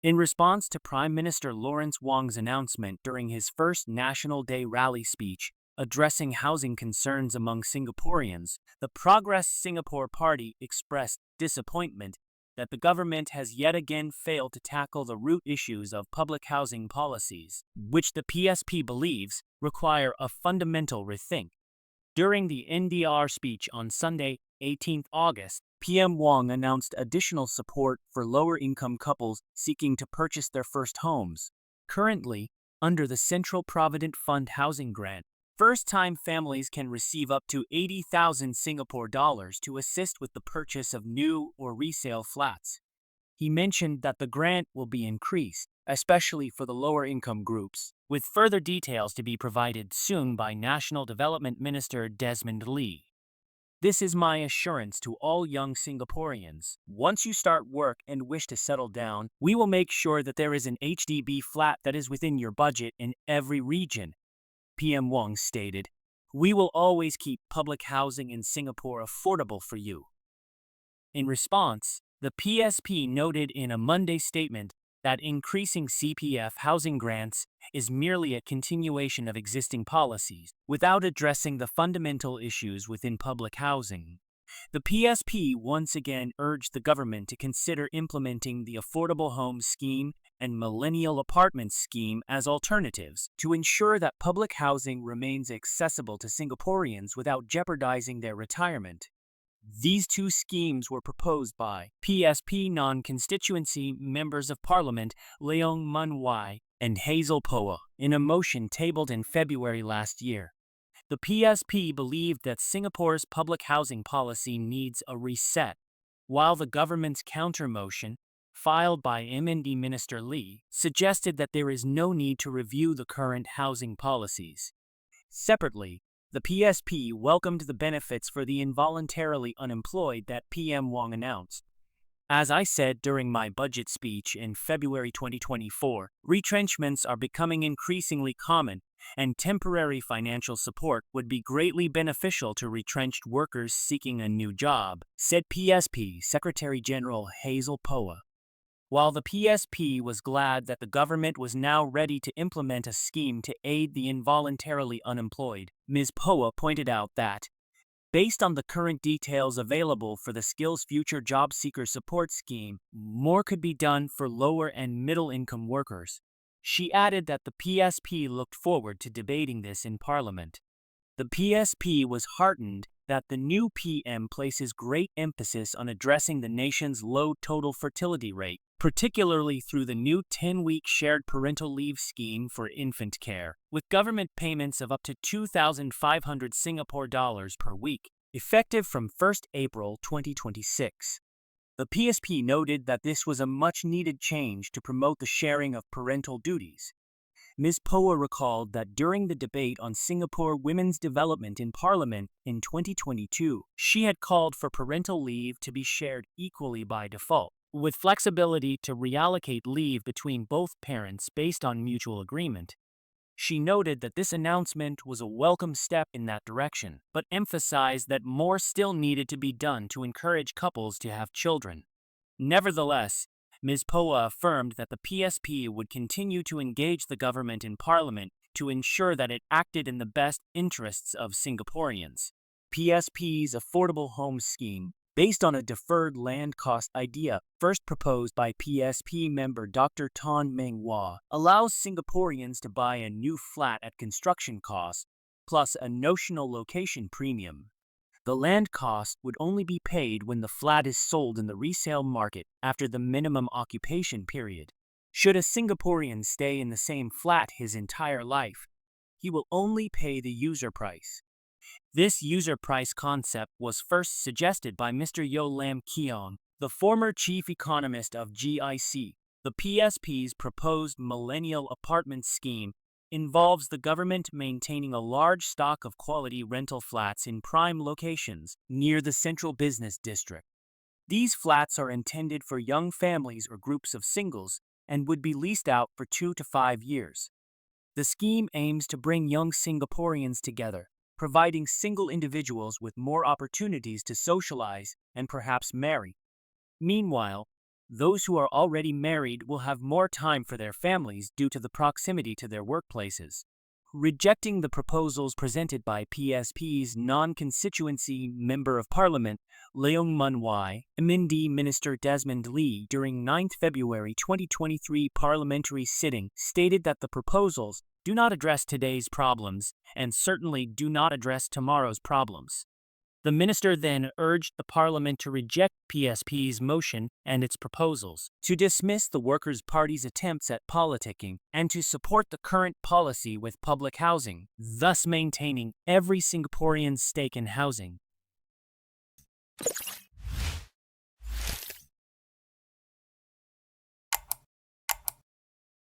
In response to Prime Minister Lawrence Wong's announcement during his first National Day rally speech addressing housing concerns among Singaporeans, the Progress Singapore Party expressed disappointment that the government has yet again failed to tackle the root issues of public housing policies, which the PSP believes require a fundamental rethink. During the NDR speech on Sunday, 18 August, PM Wong announced additional support for lower-income couples seeking to purchase their first homes. Currently, under the Central Provident Fund housing grant, first-time families can receive up to 80,000 Singapore dollars to assist with the purchase of new or resale flats. He mentioned that the grant will be increased, especially for the lower-income groups, with further details to be provided soon by National Development Minister Desmond Lee. This is my assurance to all young Singaporeans. Once you start work and wish to settle down, we will make sure that there is an HDB flat that is within your budget in every region, PM Wong stated. We will always keep public housing in Singapore affordable for you. In response, the PSP noted in a Monday statement that increasing CPF housing grants is merely a continuation of existing policies, without addressing the fundamental issues within public housing. The PSP once again urged the government to consider implementing the Affordable Homes Scheme and Millennial Apartment Scheme as alternatives to ensure that public housing remains accessible to Singaporeans without jeopardizing their retirement. These two schemes were proposed by PSP Non-Constituency Members of Parliament Leong and Hazel Poa in a motion tabled in February last year. The PSP believed that Singapore's public housing policy needs a reset, while the government's counter-motion, filed by M&D Minister Lee, suggested that there is no need to review the current housing policies. Separately, the PSP welcomed the benefits for the involuntarily unemployed that PM Wong announced. As I said during my budget speech in February 2024, retrenchments are becoming increasingly common, and temporary financial support would be greatly beneficial to retrenched workers seeking a new job, said PSP Secretary-General Hazel Poa. While the PSP was glad that the government was now ready to implement a scheme to aid the involuntarily unemployed, Ms. Poa pointed out that, based on the current details available for the SkillsFuture Jobseeker Support Scheme, more could be done for lower and middle-income workers. She added that the PSP looked forward to debating this in Parliament. The PSP was heartened that the new PM places great emphasis on addressing the nation's low total fertility rate, particularly through the new 10-week Shared Parental Leave scheme for infant care, with government payments of up to 2,500 Singapore dollars per week, effective from 1 April 2026. The PSP noted that this was a much-needed change to promote the sharing of parental duties. Ms. Poa recalled that during the debate on Singapore women's development in Parliament in 2022, she had called for parental leave to be shared equally by default, with flexibility to reallocate leave between both parents based on mutual agreement. She noted that this announcement was a welcome step in that direction, but emphasized that more still needed to be done to encourage couples to have children. Nevertheless, Ms. Poa affirmed that the PSP would continue to engage the government in Parliament to ensure that it acted in the best interests of Singaporeans. PSP's Affordable Homes Scheme, based on a deferred land cost idea first proposed by PSP member Dr. Tan Meng Wah, allows Singaporeans to buy a new flat at construction cost, plus a notional location premium. The land cost would only be paid when the flat is sold in the resale market after the minimum occupation period. Should a Singaporean stay in the same flat his entire life, he will only pay the user price. This user price concept was first suggested by Mr. Yo Lam Keong, the former chief economist of GIC. The PSP's proposed Millennial Apartment Scheme involves the government maintaining a large stock of quality rental flats in prime locations near the central business district. These flats are intended for young families or groups of singles and would be leased out for 2 to 5 years. The scheme aims to bring young Singaporeans together, providing single individuals with more opportunities to socialize and perhaps marry. Meanwhile, Those who are already married will have more time for their families due to the proximity to their workplaces. Rejecting the proposals presented by PSP's Non-Constituency Member of Parliament, Leong MND Minister Desmond Lee during 9 February 2023 parliamentary sitting stated that the proposals do not address today's problems and certainly do not address tomorrow's problems. The minister then urged the parliament to reject PSP's motion and its proposals, to dismiss the Workers' Party's attempts at politicking, and to support the current policy with public housing, thus maintaining every Singaporean's stake in housing.